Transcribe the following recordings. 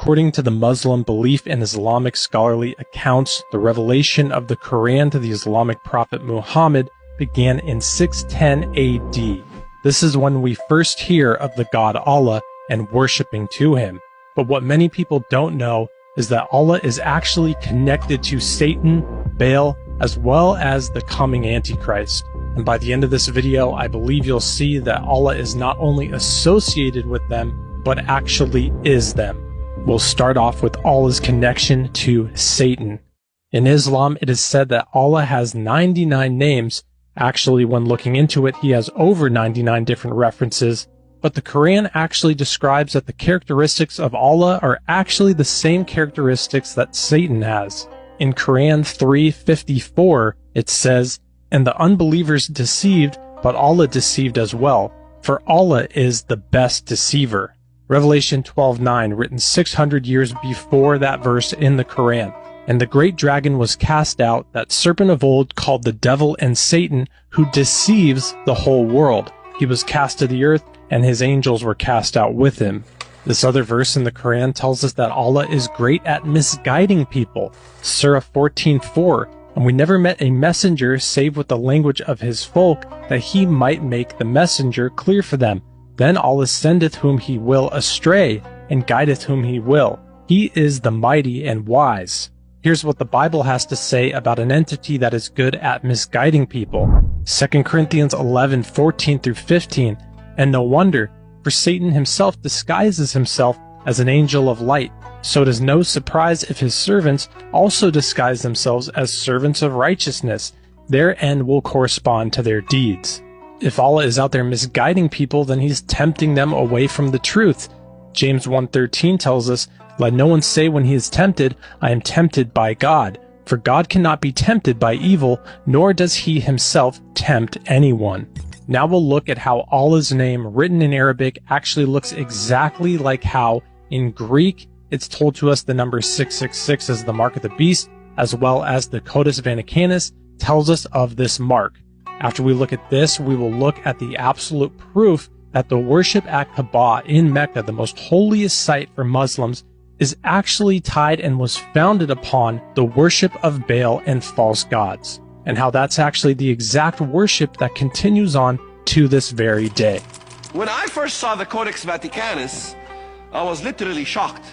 According to the Muslim belief and Islamic scholarly accounts, the revelation of the Quran to the Islamic prophet Muhammad began in 610 AD. This is when we first hear of the God Allah and worshiping to him. But what many people don't know is that Allah is actually connected to Satan, Baal, as well as the coming Antichrist. And by the end of this video, I believe you'll see that Allah is not only associated with them, but actually is them. We'll start off with Allah's connection to Satan. In Islam, it is said that Allah has 99 names. Actually, when looking into it, he has over 99 different references. But the Quran actually describes that the characteristics of Allah are actually the same characteristics that Satan has. In Quran 3:54, it says, "And the unbelievers deceived, but Allah deceived as well, for Allah is the best deceiver." Revelation 12:9, written 600 years before that verse in the Quran. "And the great dragon was cast out, that serpent of old called the devil and Satan, who deceives the whole world. He was cast to the earth, and his angels were cast out with him." This other verse in the Quran tells us that Allah is great at misguiding people. Surah 14:4, "And we never met a messenger save with the language of his folk, that he might make the messenger clear for them. Then Allah sendeth whom he will astray, and guideth whom he will. He is the mighty and wise." Here's what the Bible has to say about an entity that is good at misguiding people. 2 Corinthians 11:14-15, "And no wonder, for Satan himself disguises himself as an angel of light. So it is no surprise if his servants also disguise themselves as servants of righteousness. Their end will correspond to their deeds." If Allah is out there misguiding people, then he's tempting them away from the truth. James 1:13 tells us, "Let no one say when he is tempted, I am tempted by God. For God cannot be tempted by evil, nor does he himself tempt anyone." Now we'll look at how Allah's name written in Arabic actually looks exactly like how in Greek it's told to us the number 666 is the mark of the beast, as well as the Codex Vaticanus tells us of this mark. After we look at this, we will look at the absolute proof that the worship at Kaaba in Mecca, the most holiest site for Muslims, is actually tied and was founded upon the worship of Baal and false gods, and how that's actually the exact worship that continues on to this very day. When I first saw the Codex Vaticanus, I was literally shocked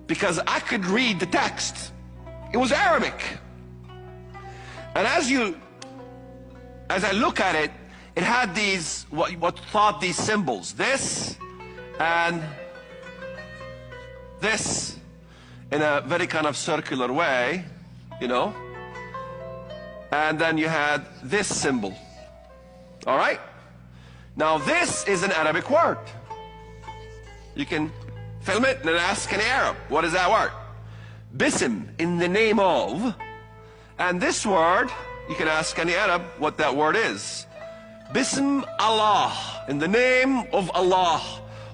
because I could read the text. It was Arabic. And as I look at it, it had these, what thought these symbols, this and this, in a very kind of circular way, you know. And then you had this symbol. All right? Now this is an Arabic word. You can film it and ask an Arab, what is that word? Bism, in the name of. And this word, you can ask any Arab what that word is. Bism Allah, in the name of Allah,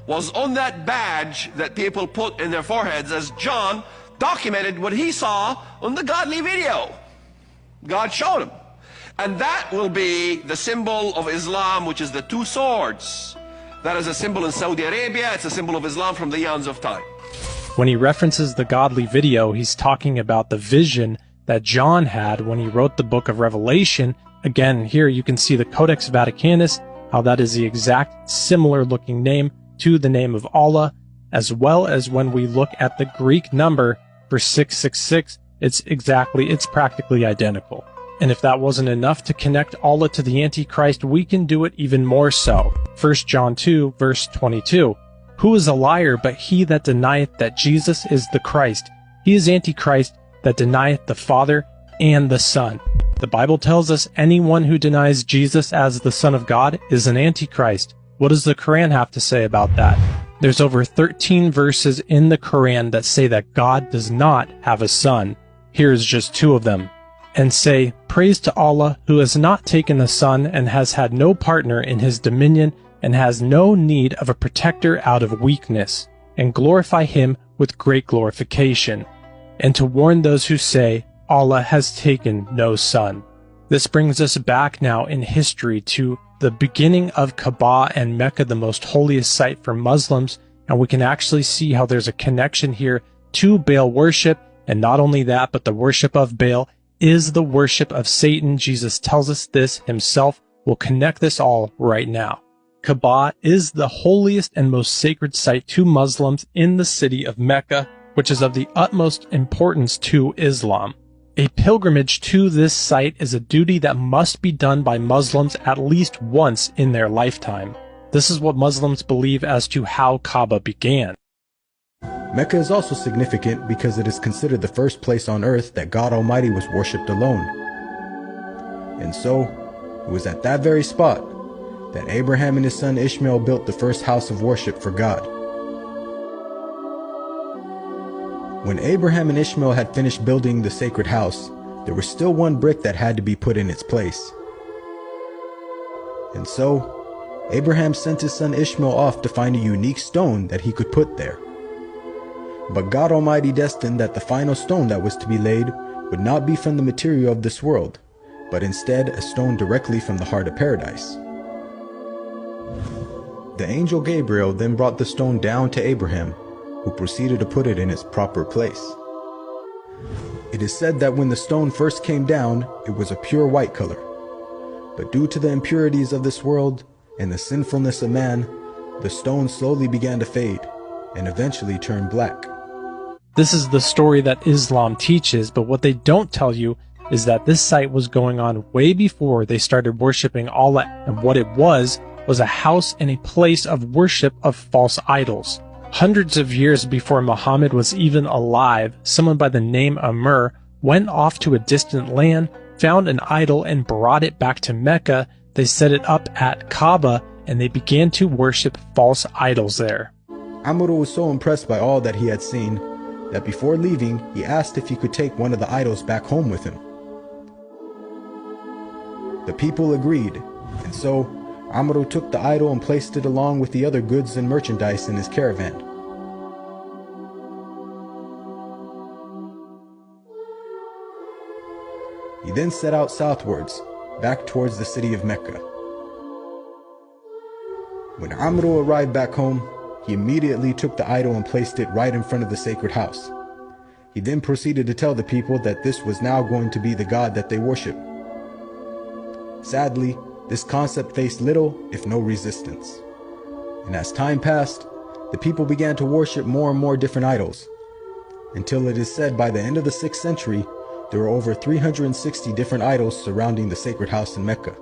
was on that badge that people put in their foreheads as John documented what he saw on the godly video. God showed him. And that will be the symbol of Islam, which is the two swords. That is a symbol in Saudi Arabia. It's a symbol of Islam from the eons of time. When he references the godly video, he's talking about the vision that John had when he wrote the book of Revelation. Again, here you can see the Codex Vaticanus, how that is the exact similar looking name to the name of Allah, as well as when we look at the Greek number for 666, it's practically identical. And if that wasn't enough to connect Allah to the Antichrist, we can do it even more so. 1 John 2, verse 22. "Who is a liar but he that denieth that Jesus is the Christ? He is Antichrist, that denieth the Father and the Son." The Bible tells us anyone who denies Jesus as the Son of God is an Antichrist. What does the Quran have to say about that? There's over 13 verses in the Quran that say that God does not have a son. Here's just two of them. "And say, Praise to Allah, who has not taken a son and has had no partner in his dominion and has no need of a protector out of weakness, and glorify him with great glorification. And to warn those who say, Allah has taken no son." This brings us back now in history to the beginning of Kaaba and Mecca, the most holiest site for Muslims, And we can actually see how there's a connection here to Baal worship. And not only that, but the worship of Baal is the worship of Satan. Jesus tells us this himself. We'll connect this all right now. Kaaba is the holiest and most sacred site to Muslims in the city of Mecca, which is of the utmost importance to Islam. A pilgrimage to this site is a duty that must be done by Muslims at least once in their lifetime. This is what Muslims believe as to how Kaaba began. Mecca is also significant because it is considered the first place on earth that God Almighty was worshipped alone. And so, it was at that very spot that Abraham and his son Ishmael built the first house of worship for God. When Abraham and Ishmael had finished building the sacred house, there was still one brick that had to be put in its place. And so, Abraham sent his son Ishmael off to find a unique stone that he could put there. But God Almighty destined that the final stone that was to be laid would not be from the material of this world, but instead a stone directly from the heart of paradise. The angel Gabriel then brought the stone down to Abraham, who proceeded to put it in its proper place. It is said that when the stone first came down, it was a pure white color. But due to the impurities of this world and the sinfulness of man, the stone slowly began to fade and eventually turned black. This is the story that Islam teaches, but what they don't tell you is that this site was going on way before they started worshiping Allah, and what it was a house and a place of worship of false idols. Hundreds of years before Muhammad was even alive, someone by the name Amr went off to a distant land, found an idol, and brought it back to Mecca. They set it up at Kaaba, and they began to worship false idols there. Amr was so impressed by all that he had seen that before leaving, he asked if he could take one of the idols back home with him. The people agreed, and so Amr took the idol and placed it along with the other goods and merchandise in his caravan. He then set out southwards, back towards the city of Mecca. When Amr arrived back home, he immediately took the idol and placed it right in front of the sacred house. He then proceeded to tell the people that this was now going to be the God that they worship. Sadly, this concept faced little, if no resistance. And as time passed, the people began to worship more and more different idols, until it is said by the end of the 6th century, there were over 360 different idols surrounding the sacred house in Mecca.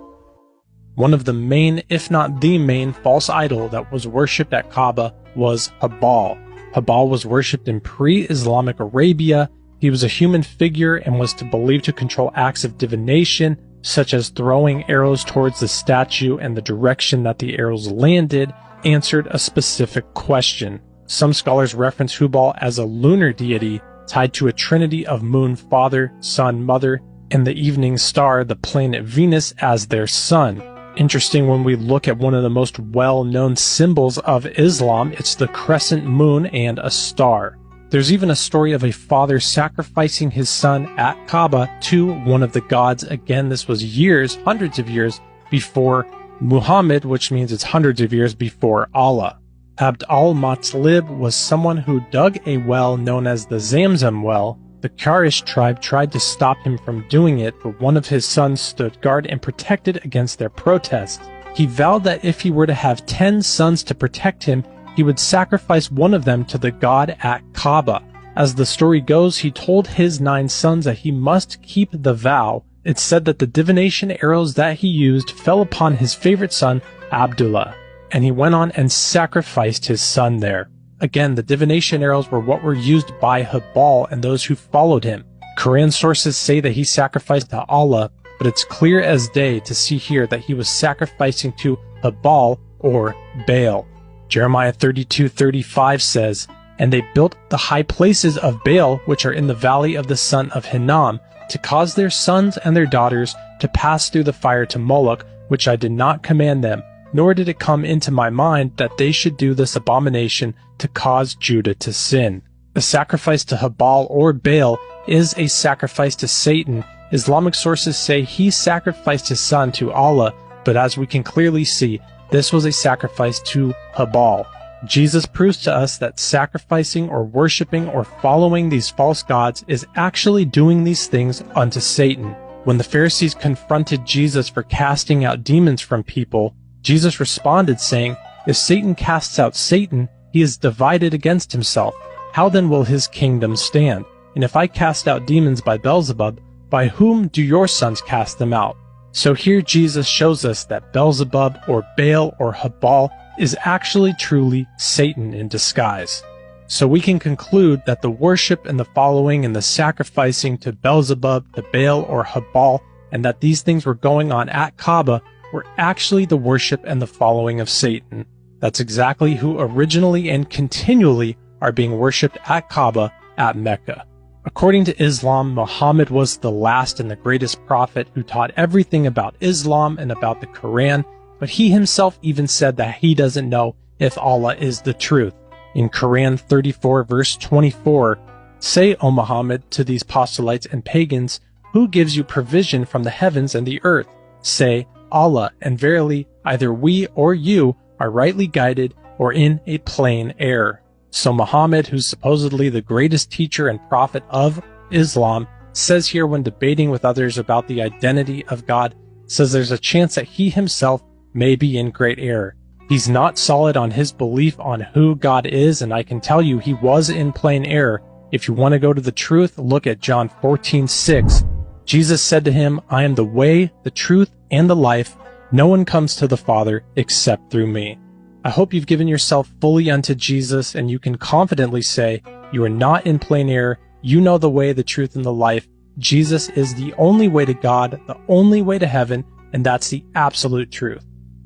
One of the main, if not the main, false idol that was worshipped at Kaaba was BAAL. BAAL was worshipped in pre-Islamic Arabia. He was a human figure and was believed to control acts of divination, such as throwing arrows towards the statue, and the direction that the arrows landed answered a specific question. Some scholars reference Hubal as a lunar deity tied to a trinity of moon, father, sun, mother, and the evening star, the planet Venus, as their son. Interesting, when we look at one of the most well-known symbols of Islam, it's the crescent moon and a star. There's even a story of a father sacrificing his son at Kaaba to one of the gods. Again, this was years, hundreds of years before Muhammad, which means it's hundreds of years before Allah. Abd al-Muttalib was someone who dug a well known as the Zamzam well. The Quraysh tribe tried to stop him from doing it, but one of his sons stood guard and protected against their protests. He vowed that if he were to have 10 sons to protect him, he would sacrifice one of them to the god at Kaaba. As the story goes, he told his 9 sons that he must keep the vow. It's said that the divination arrows that he used fell upon his favorite son, Abdullah, and he went on and sacrificed his son there. Again, the divination arrows were what were used by Hubal and those who followed him. Quran sources say that he sacrificed to Allah, but it's clear as day to see here that he was sacrificing to Hubal or Baal. Jeremiah 32:35 says, "And they built the high places of Baal, which are in the valley of the son of Hinnom, to cause their sons and their daughters to pass through the fire to Moloch, which I did not command them, nor did it come into my mind that they should do this abomination to cause Judah to sin." The sacrifice to Hubal or Baal is a sacrifice to Satan. Islamic sources say he sacrificed his son to Allah, but as we can clearly see, this was a sacrifice to Hubal. Jesus proves to us that sacrificing or worshiping or following these false gods is actually doing these things unto Satan. When the Pharisees confronted Jesus for casting out demons from people, Jesus responded saying, "If Satan casts out Satan, he is divided against himself. How then will his kingdom stand? And if I cast out demons by Beelzebub, by whom do your sons cast them out?" So here Jesus shows us that Beelzebub or Baal or Habal is actually truly Satan in disguise. So we can conclude that the worship and the following and the sacrificing to Beelzebub, to Baal or Habal, and that these things were going on at Kaaba were actually the worship and the following of Satan. That's exactly who originally and continually are being worshipped at Kaaba at Mecca. According to Islam, Muhammad was the last and the greatest prophet who taught everything about Islam and about the Quran, but he himself even said that he doesn't know if Allah is the truth. In Quran 34 verse 24, "Say, O Muhammad, to these proselytes and pagans, who gives you provision from the heavens and the earth? Say, Allah, and verily, either we or you are rightly guided or in a plain error." So Muhammad, who's supposedly the greatest teacher and prophet of Islam, says here when debating with others about the identity of God, says there's a chance that he himself may be in great error. He's not solid on his belief on who God is, and I can tell you he was in plain error. If you want to go to the truth, look at John 14:6. Jesus said to him, "I am the way, the truth, and the life. No one comes to the Father except through me." I hope you've given yourself fully unto Jesus, and you can confidently say, you are not in plain error, you know the way, the truth, and the life. Jesus is the only way to God, the only way to heaven, and that's the absolute truth.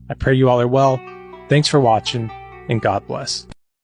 I pray you all are well. Thanks for watching, and God bless.